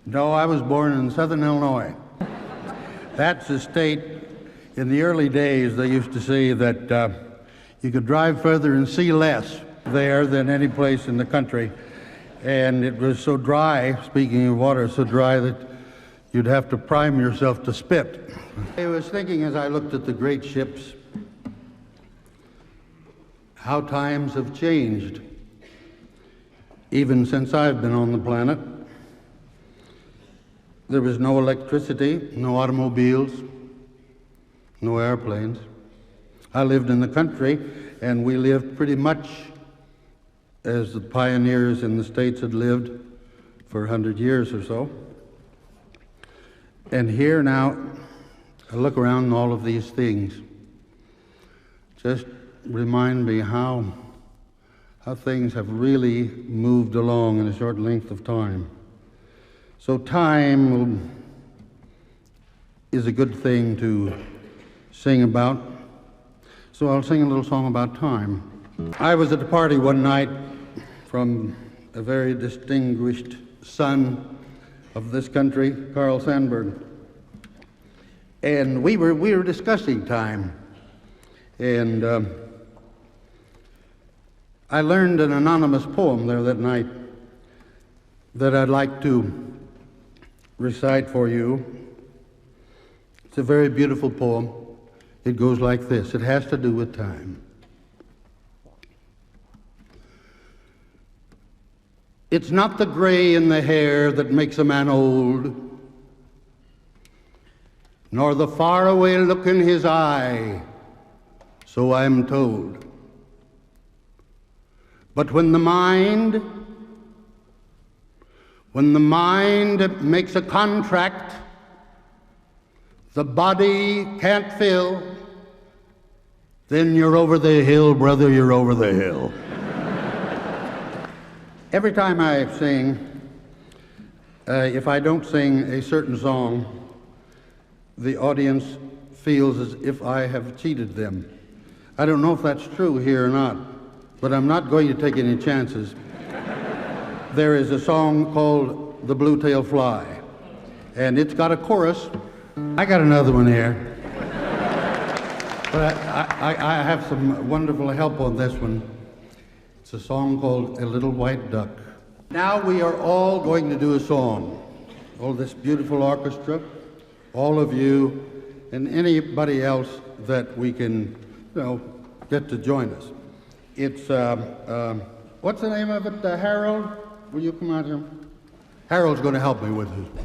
No, I was born in southern Illinois. That's a state, in the early days, they used to say that you could drive further and see less there than any place in the country. And it was so dry, speaking of water, so dry that you'd have to prime yourself to spit. I was thinking as I looked at the great ships, how times have changed, even since I've been on the planet. There was no electricity, no automobiles, no airplanes. I lived in the country, and we lived pretty much as the pioneers in the States had lived for 100 years or so. And here now, I look around and all of these things just remind me how things have really moved along in a short length of time. So time is a good thing to sing about. So I'll sing a little song about time. I was at a party one night from a very distinguished son of this country, Carl Sandburg. And we were discussing time. And I learned an anonymous poem there that night that I'd like to recite for you. It's a very beautiful poem. It goes like this. It has to do with time. It's not the gray in the hair that makes a man old, nor the faraway look in his eye, so I'm told. But when the mind makes a contract the body can't fill, then you're over the hill, brother, you're over the hill. Every time I sing, if I don't sing a certain song, the audience feels as if I have cheated them. I don't know if that's true here or not, but I'm not going to take any chances. There is a song called The Blue-Tailed Fly, and it's got a chorus. I got another one here. But I have some wonderful help on this one. It's a song called A Little White Duck. Now we are all going to do a song. All this beautiful orchestra, all of you, and anybody else that we can, get to join us. It's, what's the name of it, Harold? Will you come out here? Harold's going to help me with it.